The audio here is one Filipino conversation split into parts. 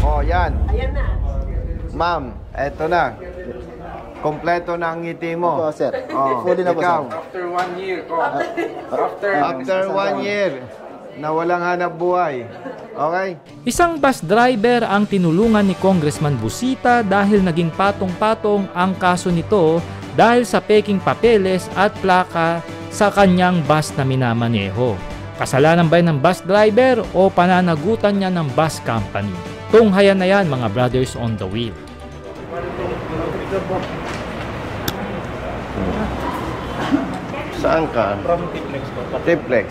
Oh, yan. Ayan na. Ma'am, eto na. Kompleto na ang ngiti mo. Opo, sir. Oh, Fully na po, ikaw. sir. After 1 year. Oh. After 1 year na walang hanap buhay. Okay? Isang bus driver ang tinulungan ni Congressman Busita dahil naging patong-patong ang kaso nito dahil sa peking papeles at plaka sa kanyang bus na minamaneho. Kasalanan ba ng bus driver o pananagutan niya ng bus company? Tunghayan na yan mga brothers on the wheel. Saan ka? From Tiplex po. Triplex.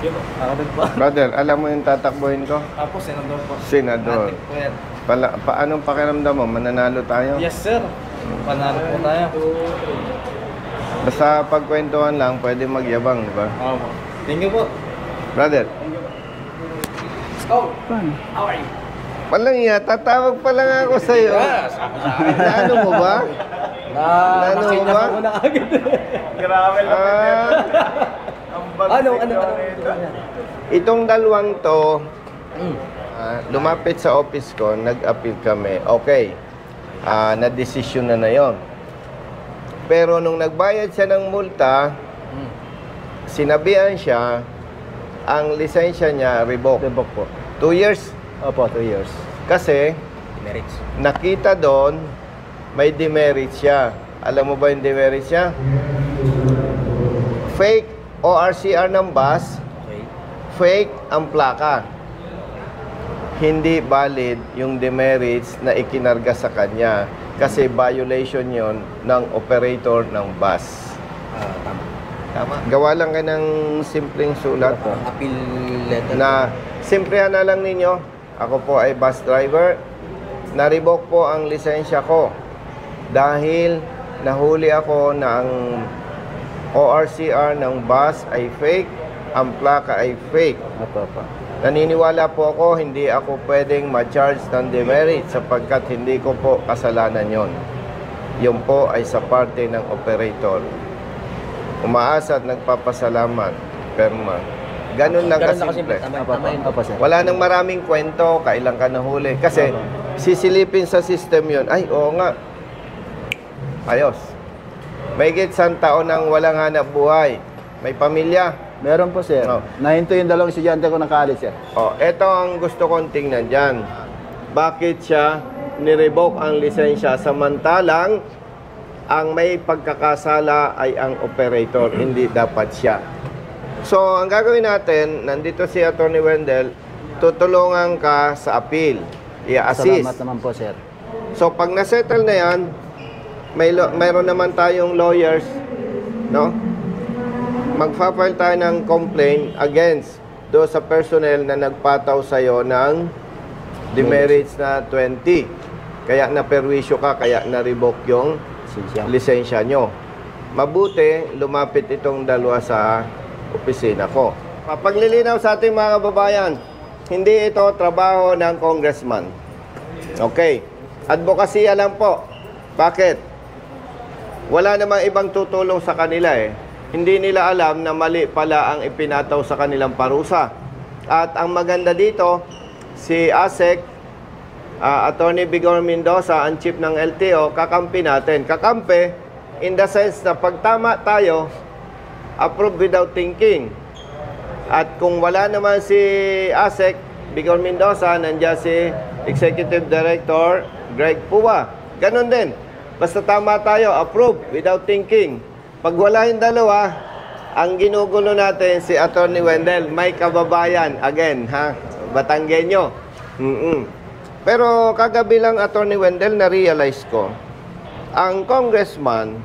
Ako din po. Brother, alam mo yung tatakbuhin ko? Apo, senador po. Senador. Matik po yan. Paanong pakiramdam mo? Mananalo tayo? Yes, sir. Panalo po tayo. Basta pagkwentuhan lang, pwede magyabang, di ba? Opo. Thank you po. Brother, Oh, how are you? walang iya, tatawag pa lang ako sa'yo. Naano mo ba? Naano mo ba? Grabe Ano? Itong dalawang to, lumapit sa office ko, nag-appeal kami. Okay, na-desisyon na yon. Pero nung nagbayad siya ng multa, sinabihan siya, ang lisensya niya revoke. Revoke po. 2 years. Opo, 2 years. Kasi, Demerits. nakita doon, may demerit siya. Alam mo ba yung demerit siya? Fake ORCR ng bus, Okay. fake ang plaka. Hindi valid yung demerits na ikinarga sa kanya kasi violation yon ng operator ng bus. Tama. Tama. Gawa lang kayo ng simpleng sulat Appeal letter. na simprehan na lang ninyo. Ako po ay bus driver. Na-revoke po ang lisensya ko dahil nahuli ako na ang ORCR ng bus ay fake, ang plaka ay fake. Opo, opo. Naniniwala po ako, hindi ako pwedeng ma-charge ng demerit sapagkat hindi ko po kasalanan yon. Yun po ay sa parte ng operator. Umaasa at nagpapasalamat. Perma. Ganun lang kasimple. Opo, sir. Wala nang maraming kwento, kailan ka nahuli. Kasi sisilipin sa system yon. Ay, oo nga. Ayos. May isang taon nang walang hanap buhay. May pamilya. Meron po, sir. Oh. Nahinto yung dalawang estudyante ko ng college, sir. Oh, eto ang gusto kong tingnan dyan. Bakit siya nirevoke ang lisensya samantalang ang may pagkakasala ay ang operator, hindi dapat siya. So, ang gagawin natin, nandito si Atty. Wendell, tutulungan ka sa appeal. I-assist. Salamat naman po, sir. So, pag nasettle na yan, mayroon naman tayong lawyers, no? Magfa-file tayo ng complaint against do sa personnel na nagpataw sa'yo ng demerits na 20. Kaya naperwisyo ka, kaya na-revoke yung lisensya nyo. Mabuti, lumapit itong dalawa sa opisina ko. Papaglilinaw sa ating mga kababayan, hindi ito trabaho ng congressman. Okay. Advokasya lang po. Bakit? Wala namang ibang tutulong sa kanila eh. Hindi nila alam na mali pala ang ipinataw sa kanilang parusa. At ang maganda dito, si ASEC, Attorney Vigor Mendoza, ang chief ng LTO, kakampi natin. Kakampi, in the sense na pag tama tayo, approve without thinking. At kung wala naman si ASEC, Vigor Mendoza, nandiyan si Executive Director Greg Pua. Ganon din. Basta tama tayo, approve without thinking. Pag wala yung dalawa, ang ginugulo natin si Atty. Wendell, may kababayan. Again, ha? Batanggenyo. Pero kagabi lang, Atty. Wendell, na-realize ko, ang congressman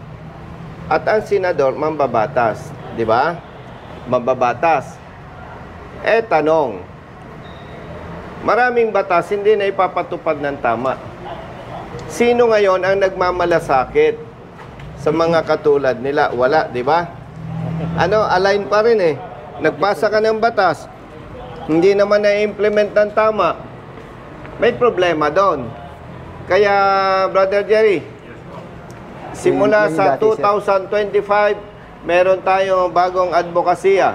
at ang senador, mambabatas. Di ba? Mambabatas. Tanong, maraming batas hindi na ipapatupad ng tama. Sino ngayon ang nagmamalasakit sa mga katulad nila? Wala, di ba? Align pa rin eh. Nagpasa ka ng batas, hindi naman na-implement ng tama. May problema doon. Kaya, Brother Jerry, simula sa 2025, meron tayong bagong advokasya.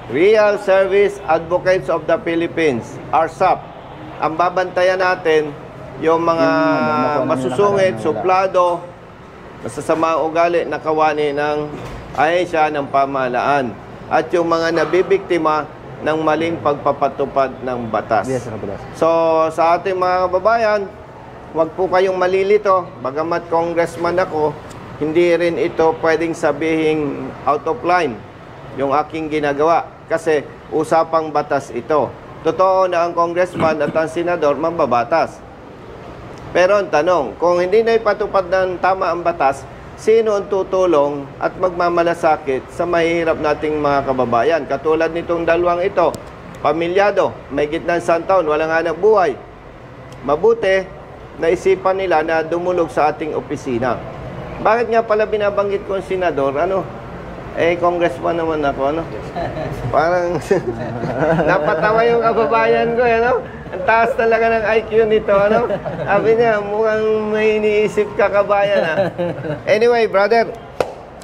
Real Service Advocates of the Philippines, RSAP. Ang babantayan natin, yung mga masusungit, suplado, masasama ugali na kawani ng ahensya ng pamahalaan at yung mga nabibiktima ng maling pagpapatupad ng batas. Yes, sir. So, sa ating mga kababayan, huwag po kayong malilito. Bagamat congressman ako, hindi rin ito pwedeng sabihin out of line yung aking ginagawa. Kasi usapang batas ito. Totoo na ang congressman at ang senador mambabatas. Pero ang tanong, kung hindi na ipatupad ng tama ang batas, sino ang tutulong at magmamalasakit sa mahihirap nating mga kababayan? Katulad nitong dalawang ito, pamilyado, may gitnang taon, walang hanap buhay. Mabuti, naisipan nila na dumulog sa ating opisina. Bakit nga pala binabanggit ko ang senador? Congressman naman ako, Parang napatawa yung kababayan ko, Ang taas talaga ng IQ nito, Sabi niya, mukhang may iniisip ka, kabayan, Anyway, brother,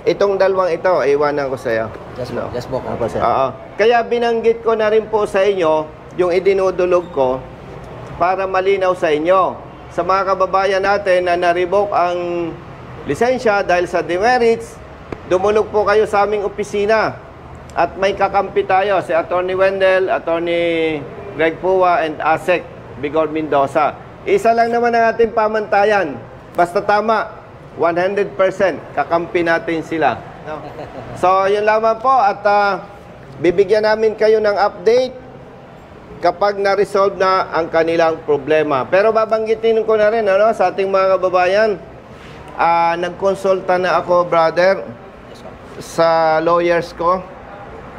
itong dalawang ito, iwanan ko sa'yo. Just walk. Opo, sir. Oo. Kaya binanggit ko na rin po sa inyo yung idinudulog ko para malinaw sa inyo. Sa mga kababayan natin na na-revoke ang lisensya dahil sa demerits, dumulog po kayo sa aming opisina at may kakampi tayo, si Attorney Wendell, Attorney Greg Pua, and ASEC Bigor Mendoza. Isa lang naman ang ating pamantayan. Basta tama, 100% kakampi natin sila. So, yun lamang po at bibigyan namin kayo ng update kapag na-resolve na ang kanilang problema. Pero babanggitin ko na rin sa ating mga kababayan, nagkonsulta na ako, brother, sa lawyers ko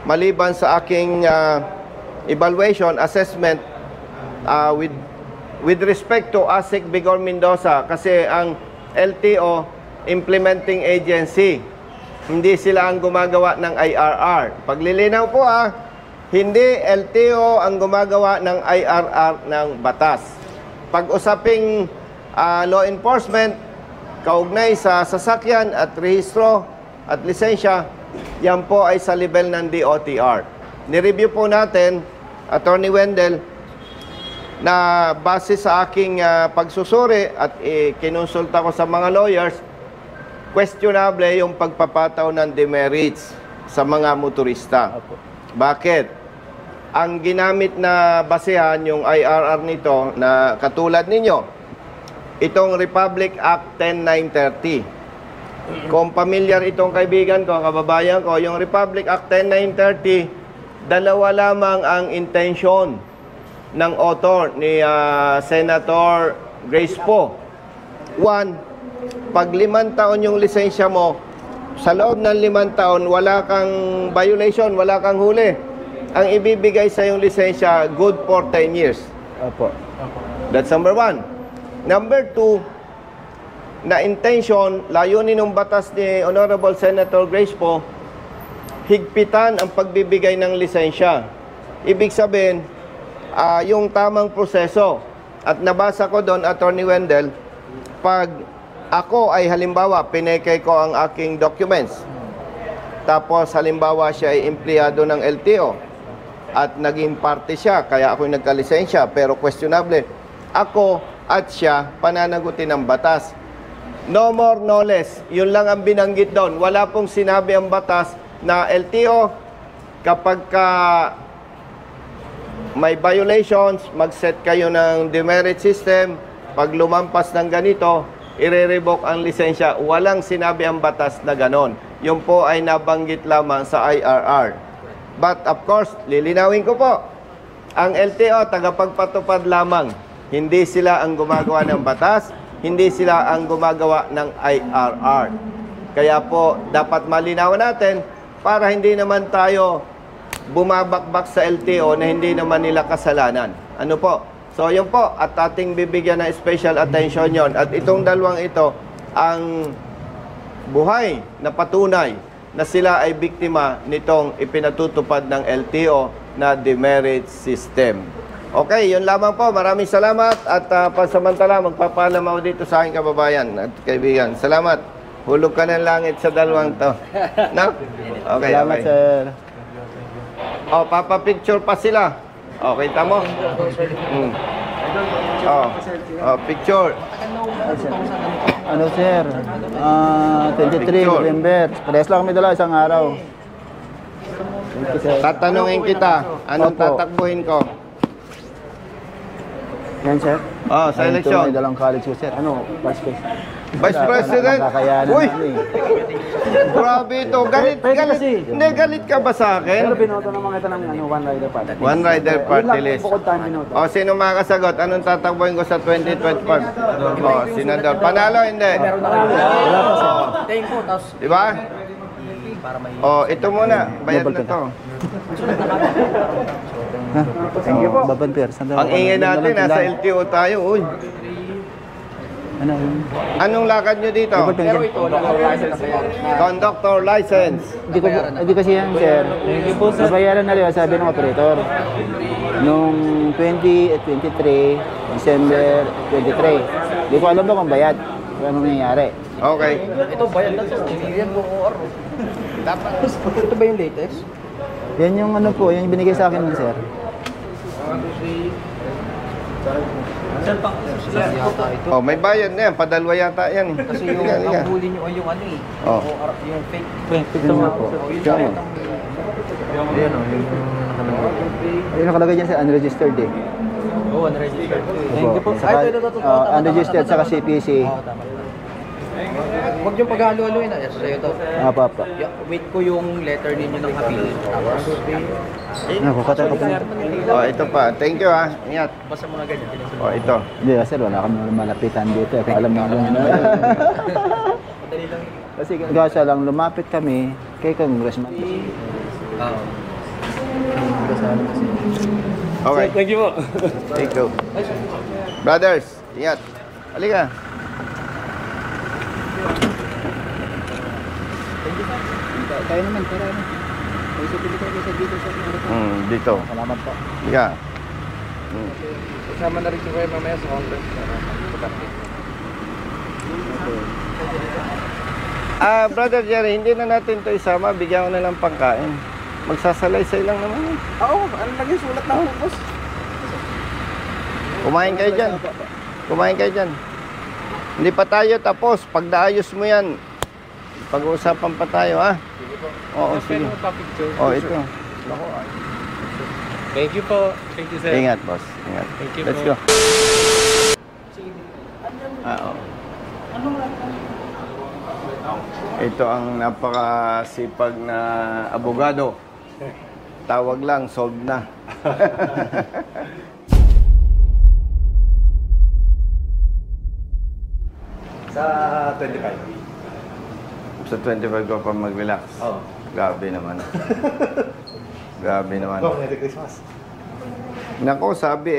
maliban sa aking evaluation, assessment with respect to ASEC Bigor Mendoza kasi ang LTO implementing agency, hindi sila ang gumagawa ng IRR. Paglilinaw po hindi LTO ang gumagawa ng IRR ng batas. Pag-usaping law enforcement kaugnay sa sasakyan at rehistro at lisensya, yan po ay sa level ng DOTR. Nireview po natin, Attorney Wendell, na base sa aking pagsusuri at kinonsulta ko sa mga lawyers, questionable yung pagpapataw ng demerits sa mga motorista. Bakit? Ang ginamit na basehan, yung IRR nito, na katulad ninyo, itong Republic Act 10930. Kung familiar itong kaibigan ko, kababayan ko, yung Republic Act 10930, dalawa lamang ang intention ng author ni Senator Grace Poe. One, pag 5 taon yung lisensya mo, sa loob ng 5 taon, wala kang violation, wala kang huli. Ang ibibigay sa yung lisensya, good for 10 years. Opo. That's number 1. Number 2, na intention, layunin ng batas ni Honorable Senator Grace Poe, higpitan ang pagbibigay ng lisensya. Ibig sabihin, yung tamang proseso. At nabasa ko doon, Attorney Wendell, pag ako ay halimbawa, pinekay ko ang aking documents, tapos halimbawa siya ay empleyado ng LTO, at naging parte siya, kaya ako yung nagkalisensya, pero questionable, ako at siya pananagutin ng batas. No more, no less. Yun lang ang binanggit doon. Wala pong sinabi ang batas na LTO, kapag may violations, mag-set kayo ng demerit system. Pag lumampas ng ganito, i-revoke ang lisensya. Walang sinabi ang batas na ganon. Yun po ay nabanggit lamang sa IRR. But of course, lilinawin ko po, ang LTO, tagapagpatupad lamang. Hindi sila ang gumagawa ng batas, hindi sila ang gumagawa ng IRR. Kaya po, dapat malinaw natin para hindi naman tayo bumabakbak sa LTO na hindi naman nila kasalanan. Ano po? So, yun po. At ating bibigyan ng special attention yon. At itong dalawang ito, ang buhay na patunay na sila ay biktima nitong ipinatutupad ng LTO na demerit system. Okay, yun lamang po. Maraming salamat at pansamantala magpapaalam ako dito sa aking kababayan at kaibigan. Salamat. Hulog ka ng langit sa dalawang to. No? Okay, Salamat, okay. sir. Oh, papapicture pa sila. Oh, kita mo? Picture. Ano, sir? 23 Picture. November. Parehas lang kami dala isang araw. Thank you, sir. Tatanungin kita, anong Opo. tatakbuhin ko? Yan, sir. Oh, sa Ayun, eleksyon. May dalang college ko, sir. Ano? Vice President? Kakayanan Uy! namin. Grabe ito. Galit, galit. Hindi, galit ka ba sa Pero akin? binoto naman kita ng one rider party. One rider party list. Bukod tayo binoto. O, sino makakasagot? Anong tatakbuhin ko sa 2025? O, senador. Panalo, hindi. Meron na kayo. Thank you, tapos Diba? para may... O, ito muna. Bayad na to. Thank you po. Babanper. Ang ingay natin, nasa LTO tayo. Uy. Ano yun? Anong lakad nyo dito? Pero ito, naka-license na yan. Conductor license. Hindi kasi yan, sir. Nabayaran na rin, sabi ng operator. Noong 2023, December 23. Hindi ko alam ba kung bayad. Kung anong nangyayari. Okay. Ito, bayad na ito. Yan mo OR. Ito ba yung latest? Yan yung ano po, yung binigay sa akin nun, sir. Yata ito. Oh, may bayad na yan. Padalwa yata yan. Kasi yung Liga, liga. ang huli nyo ay yung ano eh. Oh. OR, yung fake. Ito nga po. Yun Yan. ang... Ayan o, yung nakalagay. Yung nakalagay dyan sa unregistered eh. Oo, unregistered. Opo. Saka, unregistered saka CPC. Oo, tama. Huwag yung paghalo-haloin na. Yes, sa'yo to. Apa pa. Wait ko yung letter ninyo ng appeal. Tapos, Nakukatay ko po. Oh, ito pa. Thank you ha. Ingat. basta mo na ganyan. Oh, ito. Hindi, sir, wala kami malapitan dito. Kung alam mo lang. Madali lang. Kasi gasa lang, lumapit kami kay Congressman. Oo. Okay. Thank you po. Thank you. Brothers, ingat. Halika. Tayo naman, tara na. May certificate kayo sa dito sa Dito. Salamat po. Halika. Kasama na rin kayo mamaya sa conference. Brother Jerry, hindi na natin to isama. Bigyan ko na lang pangkain. Magsasalaysay lang naman yun. Oo, ano lagi sulat na ako, boss? Kumain kayo dyan. Kumain kayo dyan. Hindi pa tayo tapos. Pag naayos mo yan, pag-uusapan pa tayo, ha? Oo, sige. Oo, ito. Thank you po. Thank you, sir. Ingat, boss. Ingat. Thank you Let's po. go. Oo. Ito ang napakasipag na abogado. Tawag lang, solved na. Sa 25. Sa 25 ko pa mag-relax. Oo. Grabe naman. Grabe naman. Oh, Merry Christmas. Nako, sabi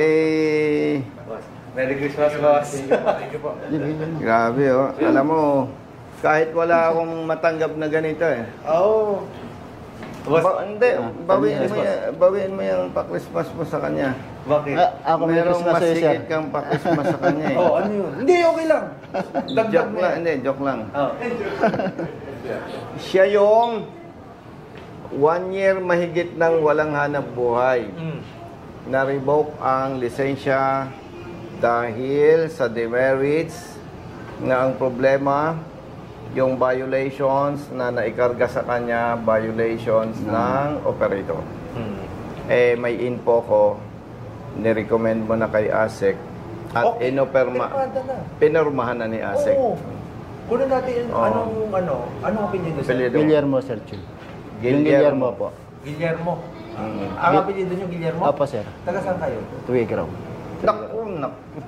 Merry Christmas, boss. Thank you po. grabe oh. Alam mo, kahit wala akong matanggap na ganito eh. Oh. Boss, Hindi, bawiin mo yung pa-Christmas mo sa kanya. bakit? Ako may Merong Christmas sa'yo, sir. masigit kang pa-Christmas sa kanya eh. Oh, ano yun? Hindi, okay lang. Dagdag Joke mo lang, yan. hindi, joke lang. Oh. Siya yung 1 year mahigit ng walang hanap buhay. Na-revoke ang lisensya dahil sa demerits na ang problema, yung violations na naikarga sa kanya, violations ng operator. Eh, may info ko, nirecommend mo na kay ASEC at Okay. Pirmada na. pinurmahan na ni ASEC. Oo. Kunin natin Oo. anong opinion niyo, sir? Apelyido. Guillermo, sir. Yung Guillermo po. Guillermo. Ang apelyido niyo, Guillermo? Opo, sir. Taga saan kayo? Tuwigraw. Naku,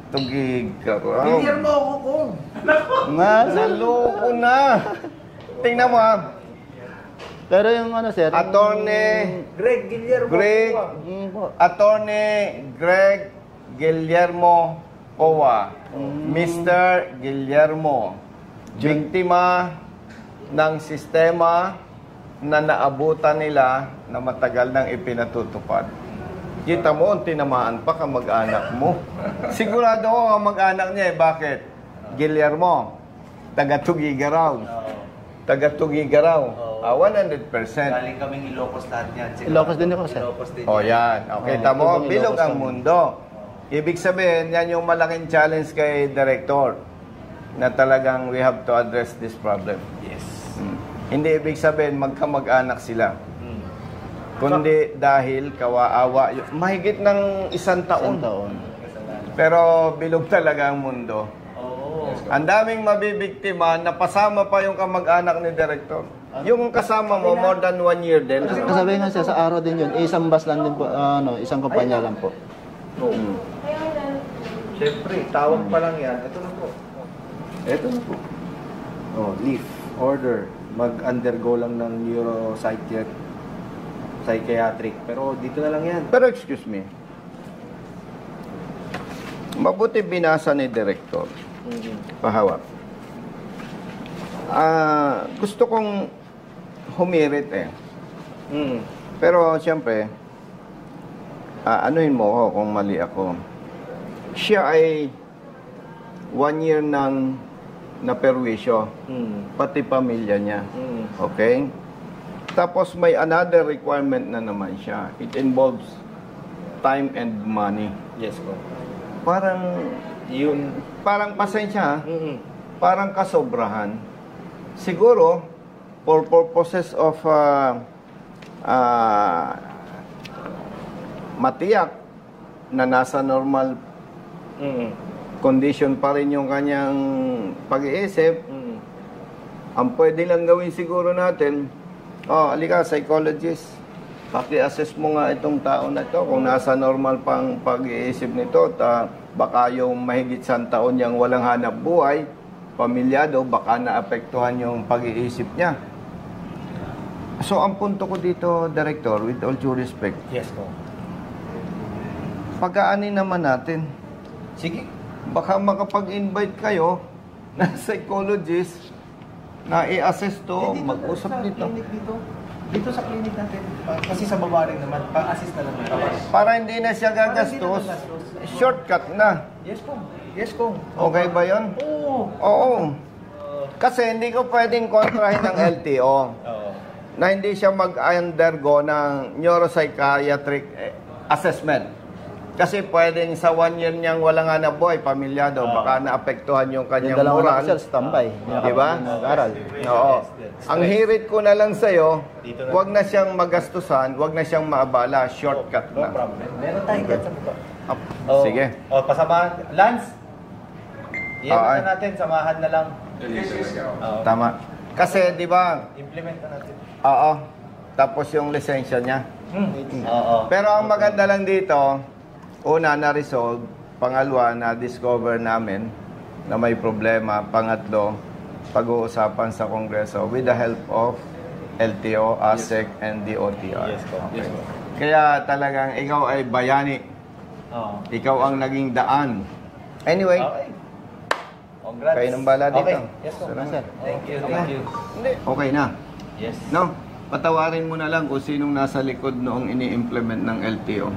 tugig ka raw. Guillermo ako kung. Naloko na. Tingnan mo ha. Pero yung ano, sir. Attorney Greg Guillermo. Greg, Kuwa. Attorney Greg Guillermo Owa. Mr. Guillermo. Biktima ng sistema na naabutan nila na matagal nang ipinatutupad. Kita mo, tinamaan pa kamag-anak mo. Sigurado ko kamag-anak niya eh. Bakit? Guillermo, taga-Tugigaraw. Taga-Tugigaraw. 100%. Galing kaming Ilocos lahat yan. Ilocos din ako, sir. Ilocos din. O yan. Okay, Oh, tamo, ibang bilog Ilocos ang kami. mundo. Ibig sabihin, yan yung malaking challenge kay Director na talagang we have to address this problem. Yes. Hindi ibig sabihin magkamag-anak sila. Kundi dahil kawaawa. Mahigit ng isang taon. Isang taon. Pero bilog talaga ang mundo. Oo. Ang daming mabibiktima, napasama pa yung kamag-anak ni Director. Yung kasama mo, more than 1 year din. Kasabi nga siya, sa araw din yun, isang bus lang din po, isang kumpanya lang po. Siyempre, tawag pa lang yan. Ito na po. Ito na po. Oh, leave. Order. Mag-undergo lang ng psychiatric. Pero dito na lang yan. Pero excuse me, mabuti binasa ni Director. Pahawak. Gusto kong humirit eh. Pero siyempre, anuhin mo ako kung mali ako. Siya ay 1 year nang naperwisyo, pati pamilya niya. Okay? Tapos may another requirement na naman siya. It involves time and money. Yes po. Parang pasensya, parang kasobrahan. Siguro, for purposes of matiyak na nasa normal condition pa rin yung kanyang pag-iisip, ang pwede lang gawin siguro natin, alika, psychologist, paki-assess mo nga itong tao na ito kung nasa normal pang pag-iisip nito, baka yung mahigit 100 taon niyang walang hanap buhay, pamilyado, baka naapektuhan yung pag-iisip niya. So, ang punto ko dito, Director, with all due respect, Yes po. pagkaanin naman natin. Sige. Baka makapag-invite kayo na psychologist na i-assess to, mag-usap nito. Dito sa clinic natin. Kasi sa baba rin naman, pang-assist na lang. Para hindi na siya gagastos, shortcut na. Yes po. Yes po. Okay ba yun? Oo. Oo. Kasi hindi ko pwedeng kontrahin ng LTO Oo. na hindi siya mag-undergo ng neuropsychiatric assessment. Kasi pwedeng sa 1 year niyang walang hanap buhay, pamilyado, baka naapektuhan yung Yung kanyang dalawang moral. anak, sir, standby. Di ba? Nag-aral. Oo. Ang hirit ko na lang sa'yo, Dito na. wag na siyang magastusan, wag na siyang maabala, shortcut No na. problem. Meron tayo dyan sa baba. Sige. Pasamahan. Lance! Iyan Oo, na natin, samahan na lang. Oo. Tama. Kasi, di ba, Implement na natin. oo, tapos yung lisensya niya. Oo. Pero ang maganda lang dito, una, na-resolve. Pangalawa, na-discover namin na may problema. Pangatlo, pag-uusapan sa Kongreso with the help of LTO, ASEC, and DOTR. Yes po. Yes po. Kaya talagang ikaw ay bayani. Oo. Ikaw ang naging daan. Anyway, Okay. Congrats. kayo ng bala dito. Okay. Yes po. Sir. Thank you. Thank you. Hindi, okay na. Yes. No? Patawarin mo na lang kung sinong nasa likod noong ini-implement ng LTO.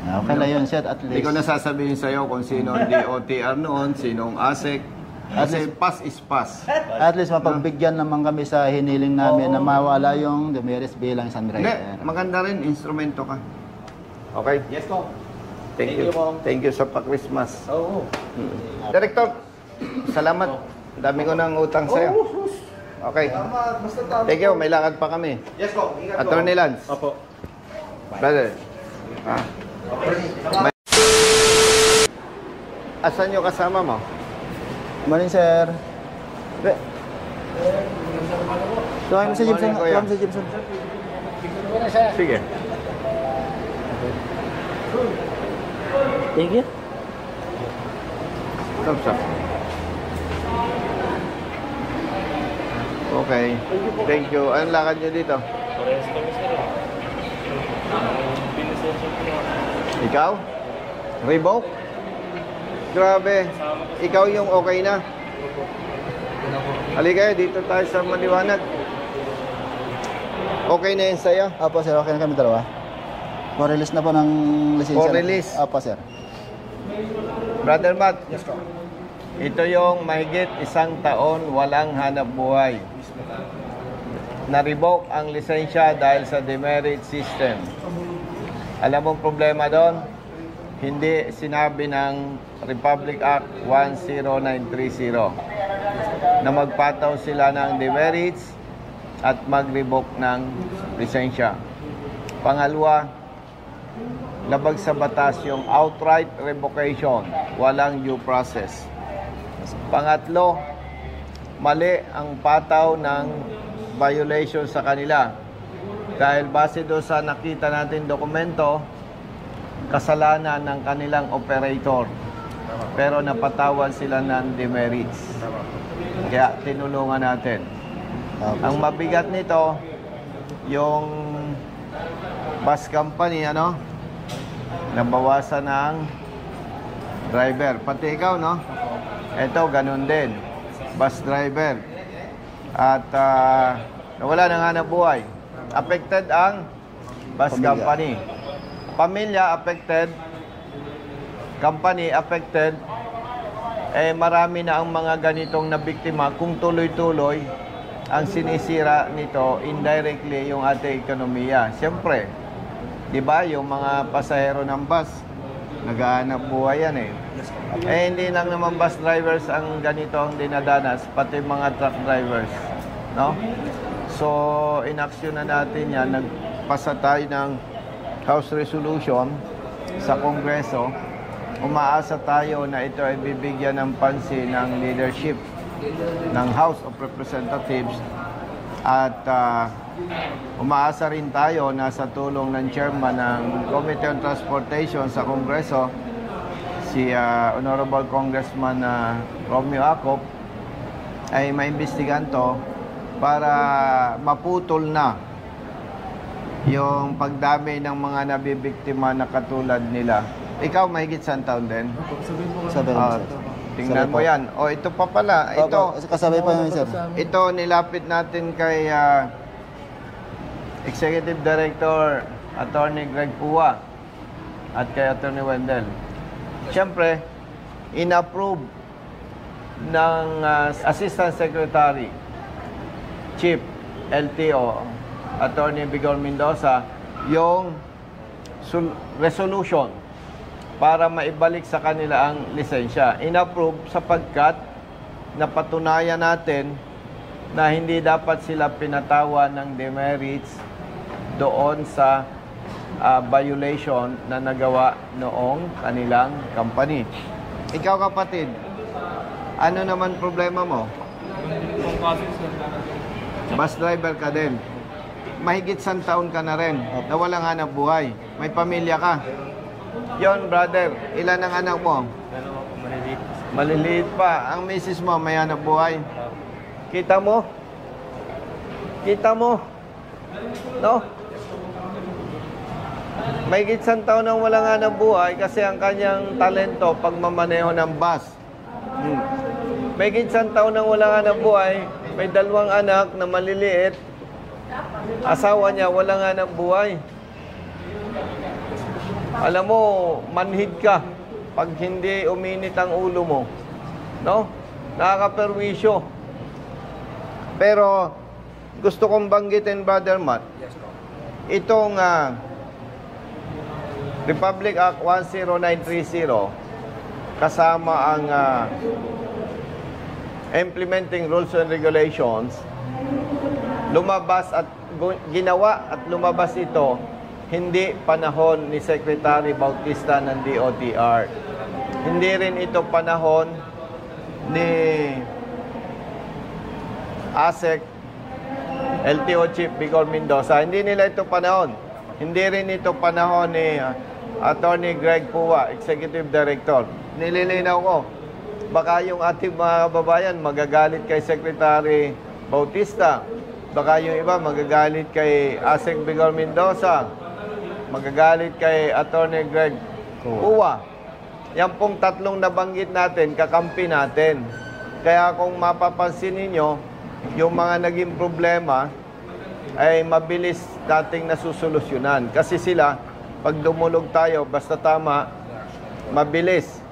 Okay na yun, sir, at Hindi least. ko na sasabihin sa'yo kung sino ang DOTR noon, sinong ASEC. Kasi pass is pass. At least mapagbigyan naman kami sa hiniling namin na mawala yung Damaris bilang isang Hindi, driver. maganda rin, instrumento ka. Okay? Yes po. Thank you. Thank you sa pa-Christmas. Oo. Director, salamat. Dami ko ng utang sa'yo. Okay. Tama. Basta tama. Thank you, may lakad pa kami. Yes po. Ingat po. Attorney Lance. Opo. Brother. Asan yung kasama mo? Morning, sir. Tumahin mo si Gibson. Morning, kuya. Tumahin mo si Gibson. Sige. Thank you. Thumbs up. Okay. Thank you. Anong lakad nyo dito? Ikaw? Revoke? Grabe. Ikaw yung okay na. Halika, dito tayo sa maliwanag. Okay na yun sa'yo? Opo, sir. Okay na kami dalawa. For release na po ng lisensya. For release? Opo, sir. Brother Matt, ito yung mahigit 1 taon walang hanap buhay. na-revoke ang lisensya dahil sa demerit system. Alam mong problema doon? Hindi sinabi ng Republic Act 10930 na magpataw sila ng demerits at mag-revoke ng lisensya. Pangalawa, labag sa batas yung outright revocation, walang due process. Pangatlo, mali ang pataw ng violation sa kanila. Dahil base doon sa nakita natin dokumento, kasalanan ng kanilang operator. Pero napatawan sila ng demerits. Kaya tinulungan natin. Ang mabigat nito, yung bus company, nabawasan ng driver. Pati ikaw, no? Ito, ganun din. Bus driver. At nawala ng hanap buhay. Affected ang bus company. Pamilya affected. Company affected. Marami na ang mga ganitong na biktima kung tuloy-tuloy ang sinisira nito indirectly yung ating ekonomiya. Siyempre, di ba, yung mga pasahero ng bus, naghahanap buhay yan hindi lang naman bus drivers ang ganito ang dinadanas, pati mga truck drivers. No? So, inaksyon na natin yan. Nagpasa tayo ng House Resolution sa Kongreso. Umaasa tayo na ito ay bibigyan ng pansin ng leadership ng House of Representatives at umaasa rin tayo na sa tulong ng chairman ng Committee on Transportation sa Kongreso, si Honorable Congressman Romeo Acop, ay maimbestigahan to para maputol na yung pagdami ng mga nabibiktima na katulad nila. Ikaw, mahigit saan taon din? Tingnan mo yan. Ito pa pala. Ito, kasabay pa yun, sir. ito nilapit natin kay Executive Director Attorney Greg Pua at kay Attorney Wendell. Siyempre, in-approve ng Assistant Secretary Chief LTO Attorney Bigor Mendoza yung resolution para maibalik sa kanila ang lisensya. In-approve sapagkat napatunayan natin na hindi dapat sila pinatawan ng demerits doon sa violation na nagawa noong kanilang company. Ikaw, kapatid, ano naman problema mo? Bus driver ka din. Mahigit 100 taon ka na rin. Nawalang hanap buhay. May pamilya ka. Yon, brother, ilan ang anak mo? Maliliit. Maliliit pa. Ang misis mo, may hanap buhay. Kita mo? Kita mo? No? May gitsan taon nang walang hanap buhay kasi ang kanyang talento pagmamaneho ng bus. May gitsan taon nang walang hanap buhay, may 2 anak na maliliit. Asawa niya walang hanap buhay. Alam mo, manhid ka pag hindi uminit ang ulo mo. No? Nakakaperwisyo. Pero gusto kong banggitin, Brother Matt, itong Republic Act 10930 kasama ang Implementing Rules and Regulations, lumabas at ginawa at lumabas ito hindi panahon ni Secretary Bautista ng DOTR. Hindi rin ito panahon ni ASEC LTO Chief Bigor Mendoza. Hindi nila ito panahon. Hindi rin ito panahon ni Attorney Greg Pua, Executive Director. Nililinaw ko, baka yung ating mga kababayan magagalit kay Secretary Bautista. Baka yung iba magagalit kay ASEC Bigor Mendoza. Magagalit kay Attorney Greg Pua. Yan pong tatlong nabanggit natin, kakampi natin. Kaya kung mapapansin ninyo, yung mga naging problema ay mabilis dating nasusolusyonan. Kasi sila, pag dumulog tayo, basta tama, mabilis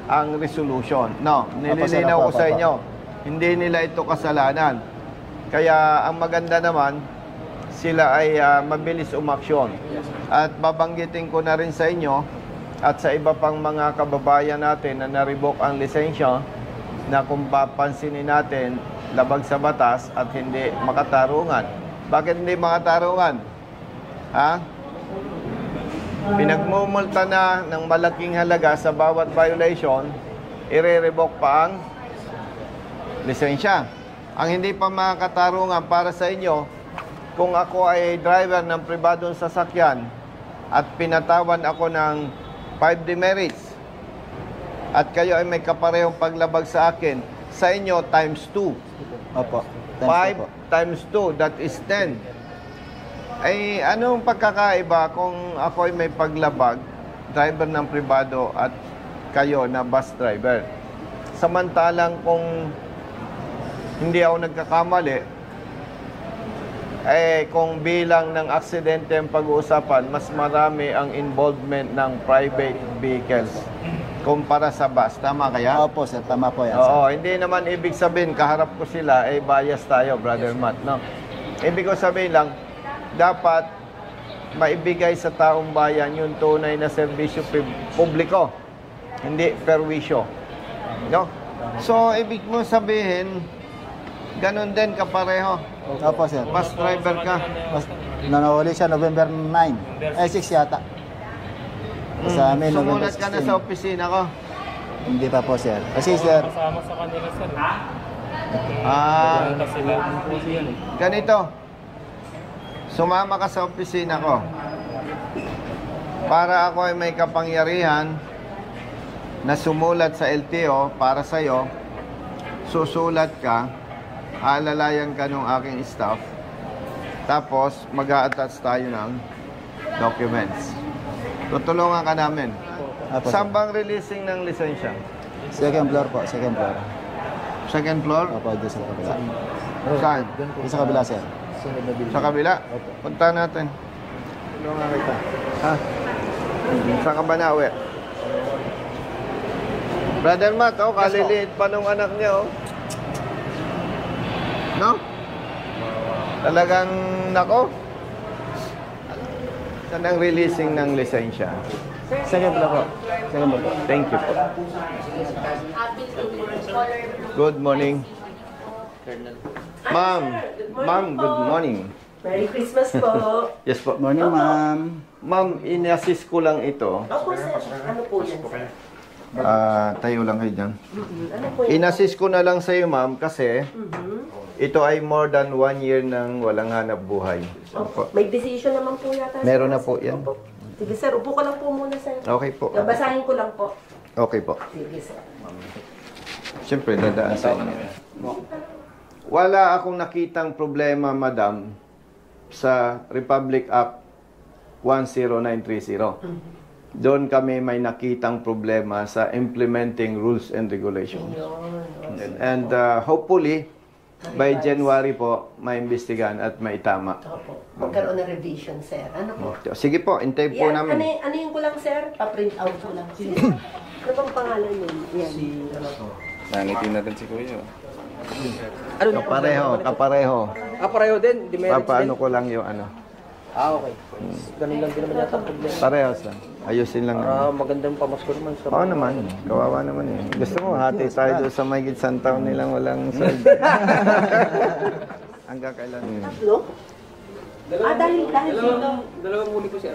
ang resolution. No, nililinaw ko sa inyo, hindi nila ito kasalanan. Kaya ang maganda naman, sila ay mabilis umaksyon. At babanggitin ko na rin sa inyo at sa iba pang mga kababayan natin na na-revoke ang lisensya na kung papansinin natin, labag sa batas at hindi makatarungan. Bakit hindi makatarungan? Ha? Pinagmumulta na ng malaking halaga sa bawat violation, i-revoke pa ang lisensya. Ang hindi pa makakatarungan para sa inyo, kung ako ay driver ng pribadong sasakyan at pinatawan ako ng 5 demerits at kayo ay may kaparehong paglabag sa akin, sa inyo times 2. Opo. 5 times 2, that is 10. Ay, anong pagkakaiba kung ako ay may paglabag, driver ng pribado at kayo na bus driver? Samantalang kung hindi ako nagkakamali, kung bilang ng aksidente ang pag-uusapan, mas marami ang involvement ng private vehicles kumpara sa bus. Tama kaya? Opo, sir. Tama po yan, sir. Oo, hindi naman ibig sabihin, kaharap ko sila, bias tayo, Brother Matt, no? Ibig ko sabihin lang, dapat maibigay sa taong bayan yung tunay na serbisyo publiko, hindi perwisyo. No? So, ibig mo sabihin, ganun din kapareho. Opo, sir. Bus driver ka. Nanahuli siya November 9. 6 yata. Sa amin, November Sumulat 16. ka na sa opisina ko. Hindi pa po, sir. Kasi, sir, Kasama sa kanila, sir. Sila po yan. Ganito. Sumama ka sa opisina ko. Para ako ay may kapangyarihan na sumulat sa LTO para sa'yo, susulat ka, alalayan ka ng aking staff, tapos mag-a-attach tayo ng documents. Tutulungan ka namin. Opo, sir. Saan bang releasing ng lisensya? Second floor po, second floor. Second floor? Opo, doon sa kabila. Saan? Doon sa kabila, sir. Sa kabila? Punta natin. Tulungan kita. Ha? Saan ka ba nauwi? Brother Matt, kaliliit pa nung anak niya, No? Talagang, nako? Saan ang releasing ng lisensya? Second floor po. Second floor po. Thank you po. Good morning. Ma'am, good morning. Merry Christmas po. Yes po. Morning, ma'am. Ma'am, in-assist ko lang ito. Opo, sir. Ano po yan? Tayo lang kayo dyan. Ano po yan? In-assist ko na lang sa iyo, ma'am, kasi ito ay more than 1 year nang walang hanap buhay. Opo. May decision naman po yata. Meron na po yan. Opo. Sige, sir. Upo ka lang po muna, sir. Okay po. Babasahin ko lang po. Okay po. Sige, sir. Siyempre, dadaan sa inyo. Wala akong nakitang problema, madam, sa Republic Act 10930. Doon kami may nakitang problema sa implementing rules and regulations. And hopefully, by January po, maimbestigahan at maitama. Opo. Magkaroon ng revision, sir. Ano po? Sige po, intay po Yan, namin. ano yung ko lang, sir? Pa-print out ko lang. Sige. Ano bang pangalan yun? Yan. Nangiti na din si Kuya. Kapareho. Pareho din. Papaano ko lang yung ano. Okay. Ganun lang din naman yata ang problema. Parehas lang. Ayusin lang. Magandang pamasko naman sa... Oo naman. Kawawa naman eh. Gusto mo, hati tayo doon sa may gitsang taon nilang walang sweldo. Hanggang kailan. Tatlo? Dahil dito. Dalawang muli ko siya.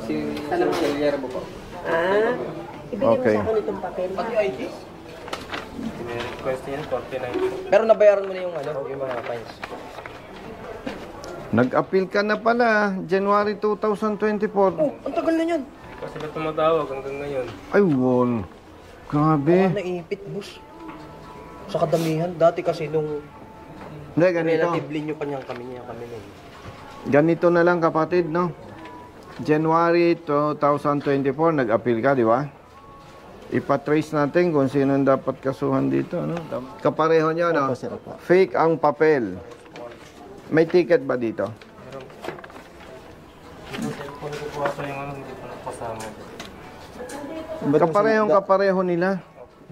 Si Salyer mo po. Ibigay mo Okay. sa akin itong papel. ID? Pero nabayaran mo na yung yung mga fines. Nag-appeal ka na pala, January 2024. Ang tagal na yan. Kasi na tumatawag hanggang ngayon. Ay, won. Grabe. Naipit, boss. Sa kadamihan. Dati kasi nung Hindi, ganito. relatively nyo pa niyang kami nun. Ganito na lang kapatid, no? January 2024, nag-appeal ka, di ba? Ipatrace natin kung sino ang dapat kasuhan dito, no? Kapareho nyo, no? Opo, sir. Opo. Fake ang papel. May ticket ba dito? Kung kukuha sa yung hindi pa nakasama. Kapareho nila.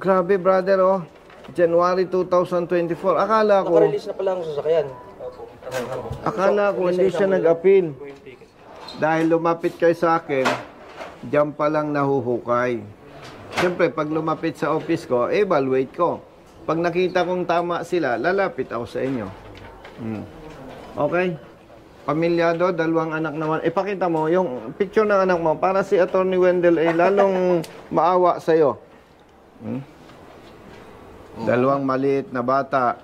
Grabe, brother, oh. January 2024. Akala ko, Naka-release na pala ang sasakyan. akala ko hindi siya nag-appeal. Dahil lumapit kayo sa akin, diyan pa lang nahuhukay. Siyempre, pag lumapit sa office ko, evaluate ko. Pag nakita kong tama sila, lalapit ako sa inyo. Okay? Pamilyado, 2 anak naman. Ipakita mo yung picture ng anak mo para si Attorney Wendell ay lalong maawa sa'yo. 2 maliit na bata.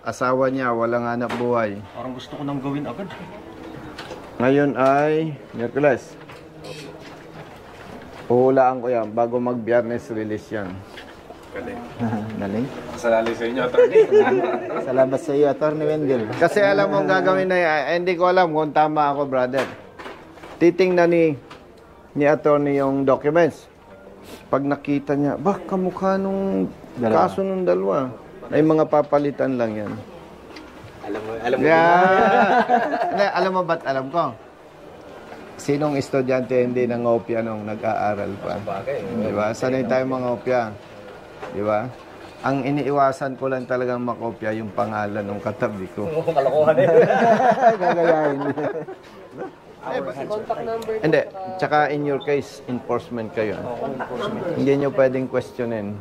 Asawa niya, walang hanap buhay. Parang gusto ko nang gawin agad. Ngayon ay Miyerkules. Puhulaan ko yan bago mag-Biyernes release yan. Galing. Salali sa inyo, attorney. Salamat sa iyo, Attorney Wendell. Kasi alam mo ang gagawin na yan, hindi ko alam kung tama ako, brother. Titingnan ni attorney yung documents. Pag nakita niya, kamukha nung kaso nung dalawa. Ay mga papalitan lang yan. Alam mo. Alam mo ba't alam ko? Sinong estudyante hindi nangopya nung nag-aaral pa? Diba? Sanay tayo mangopya. Diba? Ang iniiwasan ko lang talagang makopya yung pangalan ng katabi ko. Kalokohan eh. Gagayahin. Contact number. Hindi. Tsaka in your case, enforcement kayo. Hindi nyo pwedeng questionin.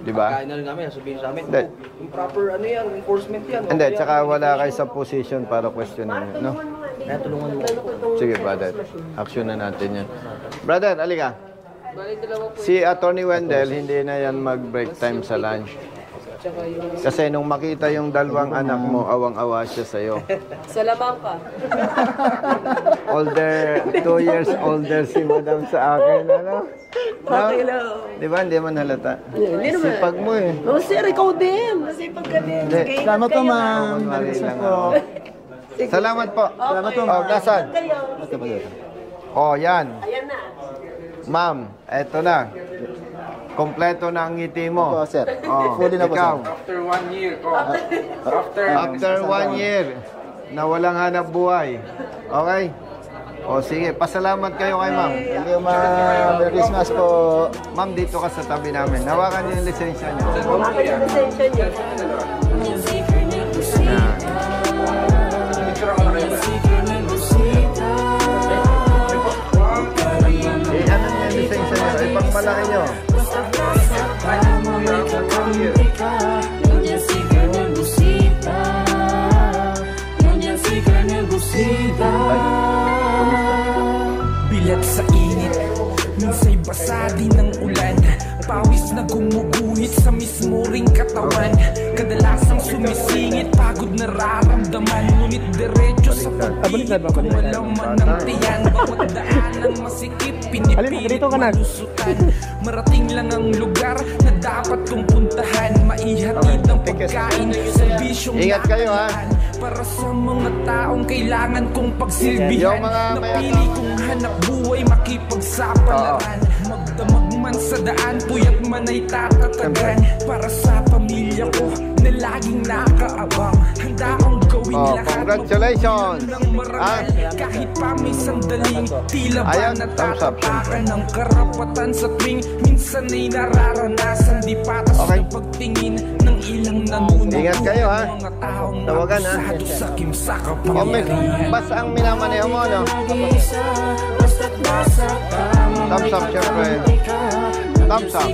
Diba? Kaya na rin namin, sabihin sa amin, Hindi. yung proper enforcement yan. Hindi. Tsaka wala kayo sa position para questionin. No? Kaya tulungan mo. Sige, brother. Action na natin yan. Brother, alika. Si Attorney Wendell, hindi na yan mag-break time sa lunch. Kasi nung makita yung 2 anak mo, awang-awa siya sa'yo. Sa labang ka. Older, 2 years older si madam sa akin, ano? Okay lang. Di ba? Hindi man halata. Hindi naman. Sipag mo eh. Oh, sir, ikaw din. Masipag ka din. Hindi. Sige, Salamat po, kayo. ma'am. Kunwari lang po. Salamat po. Salamat po, Oh, ma'am. nasan? Kayo. Oh, yan. Ayan na. Ma'am, eto na. Kompleto na ang ngiti mo. Opo, sir. Oh, Fully na po, ikaw. sir. After 1 year, After 1 year na walang hanap buhay. Okay? O sige, pasalamat kayo kay ma'am. Thank you, ma'am. Merry Christmas po. Ma'am, dito ka sa tabi namin. Hawakan niyo yung lisensya niyo. Bakit yung lisensya niyo? Yan. Ano niyo yung lisensya niyo? Ipagmalaki niyo. Bilat sa init, minsa'y basa din ng ulan. Pawis na gumuguhit sa mismo ring katawan. Kadalasang sumisingit, pagod nararamdaman. Ngunit diretso sa pagpilit, kumalaman ng tiyan. Bawat daanan masikip, pinipilit malusutan. Marating lang ang lugar na dapat kong puntahan. Maihatid ng pagkain sa bisyong Ingat kayo, ha? para sa mga taong kailangan kong pagsilbihan. Yung mga Napili kong hanap buhay, makipagsapalaran. Magdamag man sa daan, puyat man ay tatatagan. Para sa pamilya ko na laging nakaabang. Handa akong gawin lahat. Congratulations! Ng marangal, kahit pa may sandaling tila ba Ayan, thumbs up. natatapakan ng karapatan sa tuwing minsan ay nararanasan. Di patas Okay. na pagtingin ng ilang nanununo. Ingat kayo, ha? Mga taong Tawagan, ha? abusado sa kimsa O, kapangyarihan. bas ang minamaneho mo, no? Thumbs up, syempre. Thumbs up.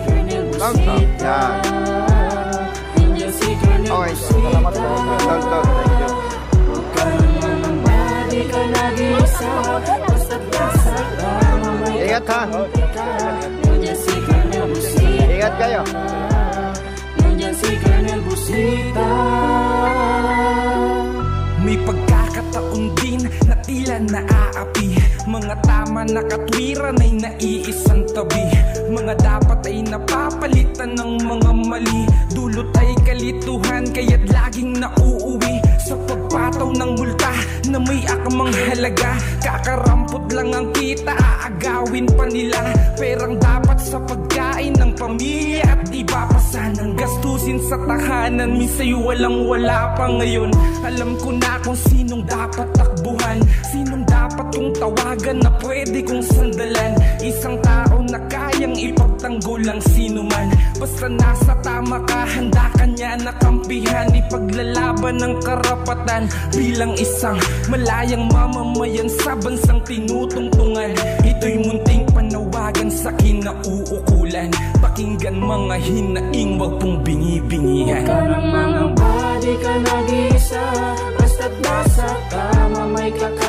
Thumbs up. Yan. Okay. Salamat po. Tol. Thank you. Ingat, ha? Ingat kayo. May pagkakataon din na tila naaapi. Mga tama na katwiran ay naiisang tabi. Mga dapat ay napapalitan ng mga mali. Dulot ay kalituhan kaya't laging nauuwi sa pagpataw ng multa na may akmang halaga. Kakarampot lang ang kita, aagawin pa nila. Perang dapat sa pagkain ng pamilya at iba pa sanang gastusin sa tahanan. Minsa'y walang wala pa ngayon. Alam ko na kung sinong dapat takbuhan, sinong dapat dapat kong tawagan na pwede kong sandalan. Isang tao na kayang ipagtanggol ang sinuman. Basta nasa tama ka, handa ka niya na kampihan, ipaglalaban ng karapatan. Bilang isang malayang mamamayan sa bansang tinutungtungan, ito'y munting panawagan sa kinauukulan. Pakinggan mga hinaing, wag pong bingi-bingihan. Huwag ka ng mga body ka nag-iisa, basta't nasa tama may kakaiba.